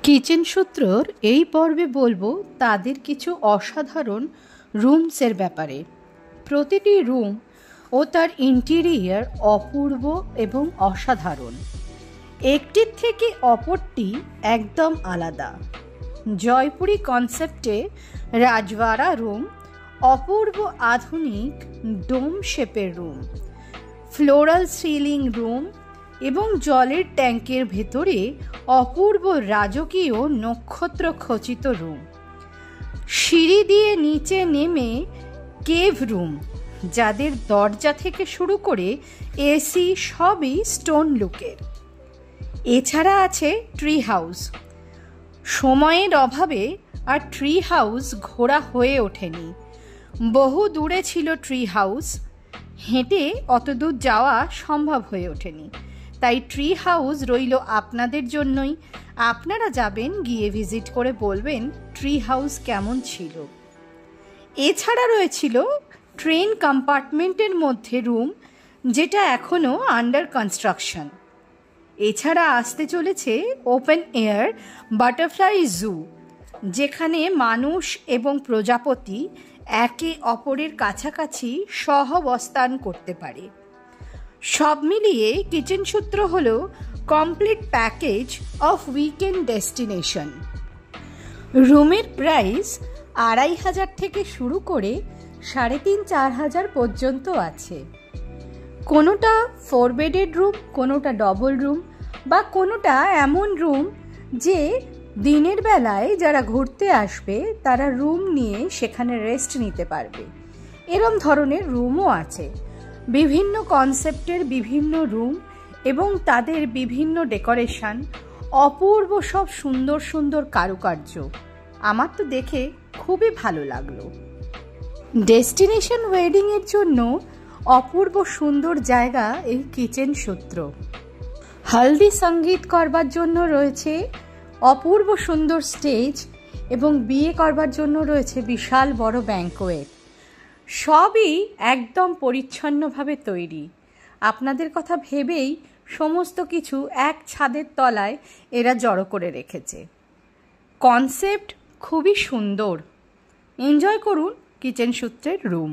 Kitchen সূত্রর এই পর্বে বলবো তাদের কিছু অসাধারণ রুমসের ব্যাপারে। প্রতিটি রুম ও তার ইন্টেরিয়ার অপূর্ব এবং অসাধারণ, একটির থেকে অপরটি একদম আলাদা। জয়পুরি কনসেপ্টে রাজওয়াড়া রুম, অপূর্ব আধুনিক ডোম শেপের রুম, ফ্লোরাল সিলিং রুম এবং জলের ট্যাঙ্কের ভেতরে অপূর্ব রাজকীয় নক্ষত্র খচিত রুম, সিঁড়ি দিয়ে নিচে নেমে কেভ রুম, যাদের দরজা থেকে শুরু করে এসি সবই স্টোন লুকের। এছাড়া আছে ট্রি হাউস। সময়ের অভাবে আর ট্রি হাউস ঘোরা হয়ে ওঠেনি। বহু দূরে ছিল ট্রি হাউস, হেঁটে অত দূর যাওয়া সম্ভব হয়ে ওঠেনি, তাই ট্রি হাউস রইল আপনাদের জন্যই। আপনারা যাবেন, গিয়ে ভিজিট করে বলবেন ট্রি হাউস কেমন ছিল। এছাড়া রয়েছিল ট্রেন কম্পার্টমেন্টের মধ্যে রুম, যেটা এখনও আন্ডার কনস্ট্রাকশন। এছাড়া আসতে চলেছে ওপেন এয়ার বাটারফ্লাই জু, যেখানে মানুষ এবং প্রজাপতি একে অপরের কাছাকাছি সহাবস্থান করতে পারে। সব মিলিয়ে কিচেন সূত্র হল complete package of weekend destination. রুমের প্রাইস 2500 থেকে শুরু করে 3500-4000 পর্যন্ত আছে। কোনোটা 4 বেডেড রুম, কোনোটা ডবল রুম, বা কোনোটা এমন রুম যে দিনের বেলায় যারা ঘুরতে আসবে তারা রুম নিয়ে সেখানে রেস্ট নিতে পারবে। এরম ধরনের রুমও আছে। বিভিন্ন কনসেপ্টের বিভিন্ন রুম এবং তাদের বিভিন্ন ডেকোরেশন, অপূর্ব সব সুন্দর সুন্দর কারুকার্য। আমার তো দেখে খুবই ভালো লাগলো। ডেস্টিনেশন ওয়েডিংয়ের জন্য অপূর্ব সুন্দর জায়গা এই কিচেন সূত্র। হলদি সঙ্গীত করবার জন্য রয়েছে অপূর্ব সুন্দর স্টেজ এবং বিয়ে করবার জন্য রয়েছে বিশাল বড় ব্যাঙ্কোয়েট। সবই একদম পরিচ্ছন্নভাবে তৈরি। আপনাদের কথা ভেবেই সমস্ত কিছু এক ছাদের তলায় এরা জড়ো করে রেখেছে। কনসেপ্ট খুবই সুন্দর। এনজয় করুন কিচেন সূত্রের রুম।